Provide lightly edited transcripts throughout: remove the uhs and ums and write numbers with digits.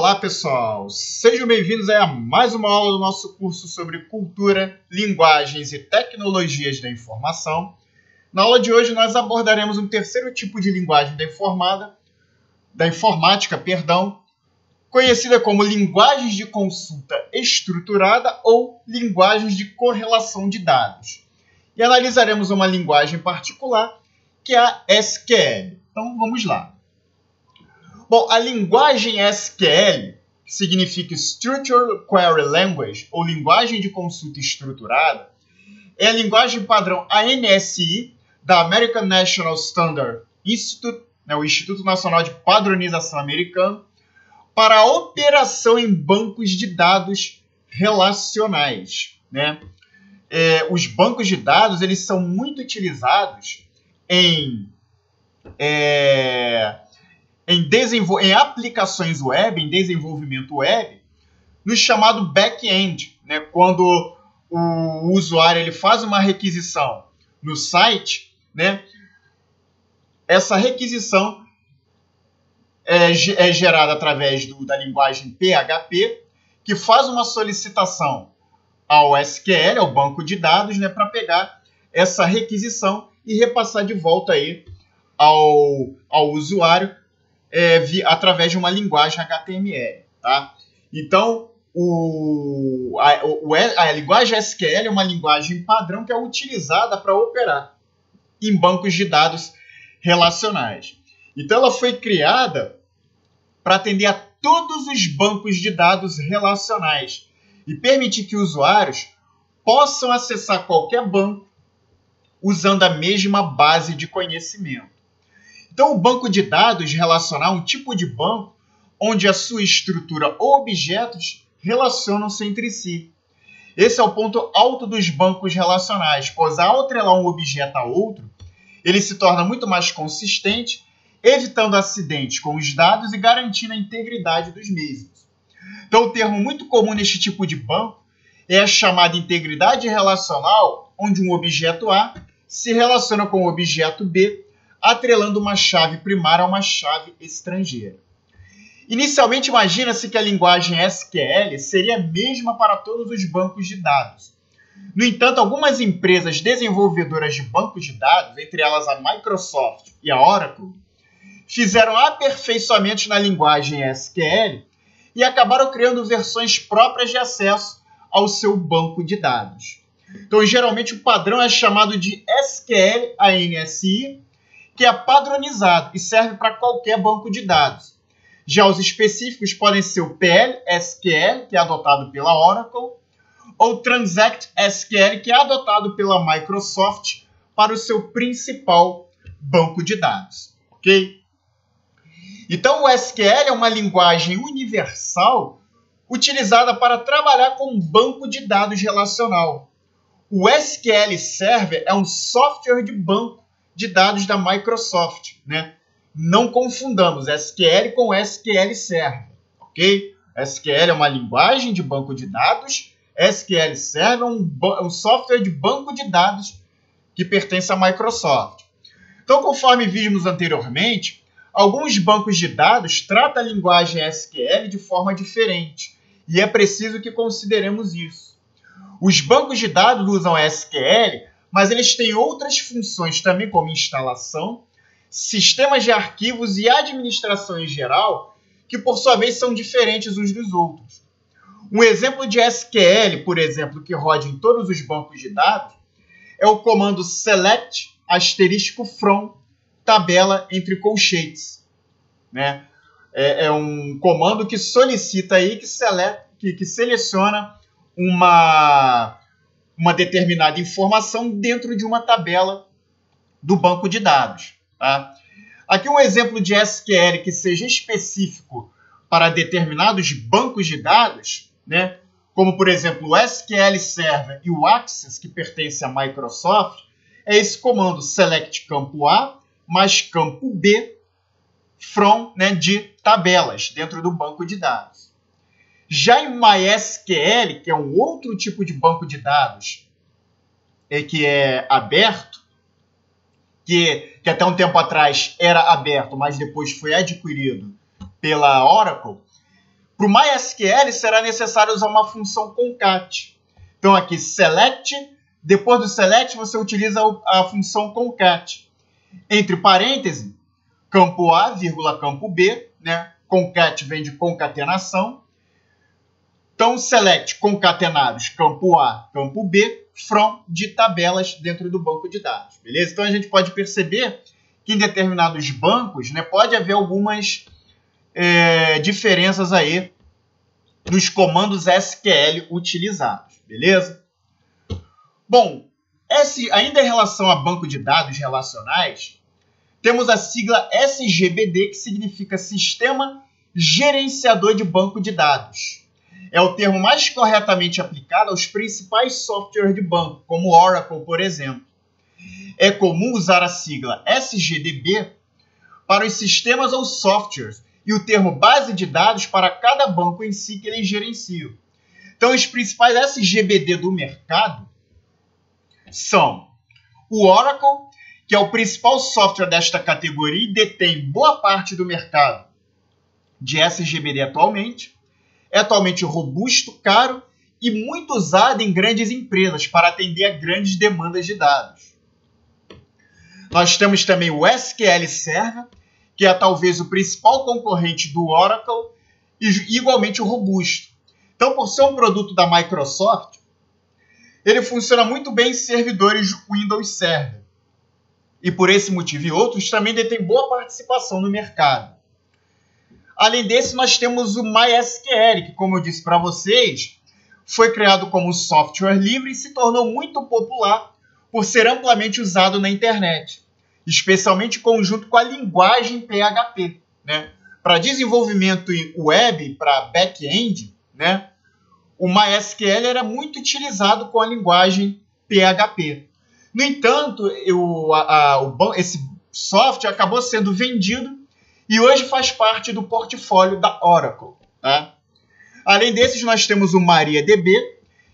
Olá, pessoal! Sejam bem-vindos a mais uma aula do nosso curso sobre cultura, linguagens e tecnologias da informação. Na aula de hoje, nós abordaremos um terceiro tipo de linguagem da informática, conhecida como linguagens de consulta estruturada ou linguagens de correlação de dados. E analisaremos uma linguagem particular, que é a SQL. Então, vamos lá. Bom, a linguagem SQL, que significa Structured Query Language, ou linguagem de consulta estruturada, é a linguagem padrão ANSI da American National Standard Institute, o Instituto Nacional de Padronização Americano, para a operação em bancos de dados relacionais. Os bancos de dados eles são muito utilizados em aplicações web, em desenvolvimento web, no chamado back-end, quando o usuário ele faz uma requisição no site, essa requisição é gerada através da linguagem PHP, que faz uma solicitação ao SQL, ao banco de dados, para pegar essa requisição e repassar de volta aí ao usuário através de uma linguagem HTML. Tá? Então, a linguagem SQL é uma linguagem padrão que é utilizada para operar em bancos de dados relacionais. Então, ela foi criada para atender a todos os bancos de dados relacionais e permitir que usuários possam acessar qualquer banco usando a mesma base de conhecimento. Então, o banco de dados relacional é um tipo de banco onde a sua estrutura ou objetos relacionam-se entre si. Esse é o ponto alto dos bancos relacionais, pois ao atrelar um objeto a outro, ele se torna muito mais consistente, evitando acidentes com os dados e garantindo a integridade dos mesmos. Então, o termo muito comum neste tipo de banco é a chamada integridade relacional, onde um objeto A se relaciona com o objeto B, atrelando uma chave primária a uma chave estrangeira. Inicialmente, imagina-se que a linguagem SQL seria a mesma para todos os bancos de dados. No entanto, algumas empresas desenvolvedoras de bancos de dados, entre elas a Microsoft e a Oracle, fizeram aperfeiçoamentos na linguagem SQL e acabaram criando versões próprias de acesso ao seu banco de dados. Então, geralmente, o padrão é chamado de SQL ANSI, que é padronizado e serve para qualquer banco de dados. Já os específicos podem ser o PL/SQL, que é adotado pela Oracle, ou Transact SQL, que é adotado pela Microsoft para o seu principal banco de dados. Ok? Então, o SQL é uma linguagem universal utilizada para trabalhar com um banco de dados relacional. O SQL Server é um software de banco de dados da Microsoft. Não confundamos SQL com SQL Server. Ok? SQL é uma linguagem de banco de dados. SQL Server é um software de banco de dados que pertence à Microsoft. Então, conforme vimos anteriormente, alguns bancos de dados tratam a linguagem SQL de forma diferente. E é preciso que consideremos isso. Os bancos de dados usam SQL, mas eles têm outras funções também, como instalação, sistemas de arquivos e administração em geral, que por sua vez são diferentes uns dos outros. Um exemplo de SQL, por exemplo, que roda em todos os bancos de dados, é o comando select *from tabela entre colchetes. É um comando que solicita aí que seleciona uma determinada informação dentro de uma tabela do banco de dados. Tá? Aqui um exemplo de SQL que seja específico para determinados bancos de dados, como por exemplo o SQL Server e o Access, que pertence à Microsoft, é esse comando select campo A mais campo B from de tabelas dentro do banco de dados. Já em MySQL, que é um outro tipo de banco de dados que é aberto, que até um tempo atrás era aberto, mas depois foi adquirido pela Oracle, Para o MySQL será necessário usar uma função concat. Então aqui select, depois do select você utiliza a função concat. Entre parênteses, campo A, vírgula, campo B, né? Concat vem de concatenação. Então select concatenados, campo A, campo B, from de tabelas dentro do banco de dados, beleza? Então a gente pode perceber que em determinados bancos, né, pode haver algumas diferenças aí nos comandos SQL utilizados, beleza? Bom, ainda em relação a banco de dados relacionais, temos a sigla SGBD, que significa Sistema Gerenciador de Banco de Dados. É o termo mais corretamente aplicado aos principais softwares de banco, como Oracle, por exemplo. É comum usar a sigla SGDB para os sistemas ou softwares e o termo base de dados para cada banco em si que eles gerenciam. Então, os principais SGBD do mercado são o Oracle, que é o principal software desta categoria e detém boa parte do mercado de SGBD atualmente. É atualmente robusto, caro e muito usado em grandes empresas para atender a grandes demandas de dados. Nós temos também o SQL Server, que é talvez o principal concorrente do Oracle e igualmente robusto. Então, por ser um produto da Microsoft, ele funciona muito bem em servidores Windows Server. E por esse motivo e outros, também detém boa participação no mercado. Além desse, nós temos o MySQL, que, como eu disse para vocês, foi criado como software livre e se tornou muito popular por ser amplamente usado na internet, especialmente em conjunto com a linguagem PHP, né? Para desenvolvimento web, para back-end, né? O MySQL era muito utilizado com a linguagem PHP. No entanto, esse software acabou sendo vendido e hoje faz parte do portfólio da Oracle. Tá? Além desses, nós temos o MariaDB,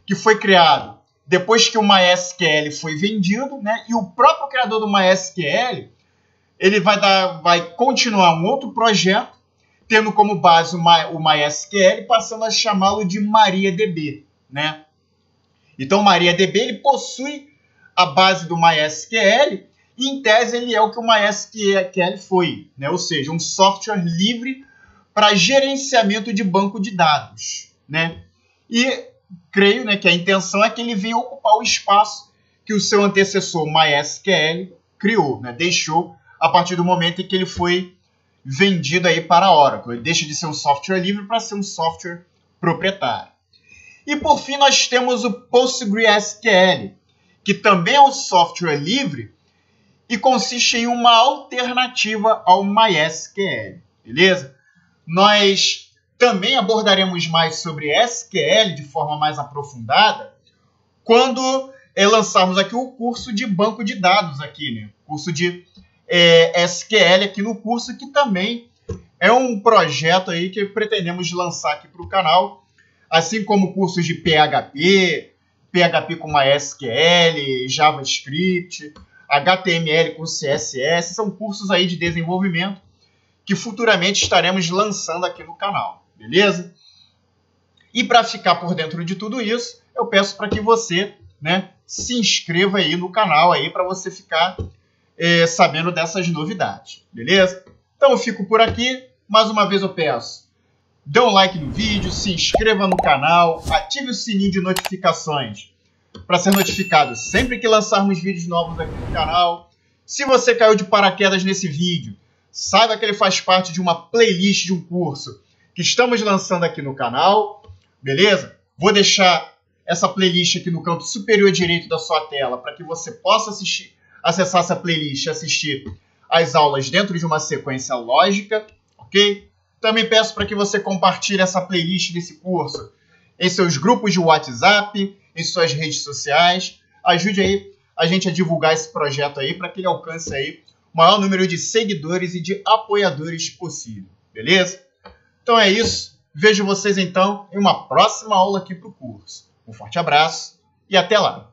que foi criado depois que o MySQL foi vendido, né? E o próprio criador do MySQL ele vai continuar um outro projeto, tendo como base o MySQL, passando a chamá-lo de MariaDB. Né? Então, o MariaDB ele possui a base do MySQL e, em tese, ele é o que o MySQL foi, né? Ou seja, um software livre para gerenciamento de banco de dados. Né? E creio, né, que a intenção é que ele venha ocupar o espaço que o seu antecessor MySQL criou, né? Deixou a partir do momento em que ele foi vendido aí para a Oracle. Ele deixa de ser um software livre para ser um software proprietário. E por fim nós temos o PostgreSQL, que também é um software livre e consiste em uma alternativa ao MySQL, beleza? Nós também abordaremos mais sobre SQL de forma mais aprofundada quando lançarmos aqui o curso de banco de dados aqui, né? Curso de SQL aqui no curso, que também é um projeto aí que pretendemos lançar aqui para o canal, assim como cursos de PHP, PHP com MySQL, JavaScript, HTML com CSS, são cursos aí de desenvolvimento que futuramente estaremos lançando aqui no canal, beleza? E para ficar por dentro de tudo isso, eu peço para que você, né, se inscreva aí no canal aí para você ficar sabendo dessas novidades, beleza? Então eu fico por aqui, mais uma vez eu peço, dê um like no vídeo, se inscreva no canal, ative o sininho de notificações para ser notificado sempre que lançarmos vídeos novos aqui no canal. Se você caiu de paraquedas nesse vídeo, saiba que ele faz parte de uma playlist de um curso que estamos lançando aqui no canal, beleza? Vou deixar essa playlist aqui no canto superior direito da sua tela para que você possa acessar essa playlist e assistir as aulas dentro de uma sequência lógica, ok? Também peço para que você compartilhe essa playlist desse curso em seus grupos de WhatsApp, em suas redes sociais. Ajude aí a gente a divulgar esse projeto aí para que ele alcance aí o maior número de seguidores e de apoiadores possível, beleza? Então é isso. Vejo vocês então em uma próxima aula aqui para o curso. Um forte abraço e até lá!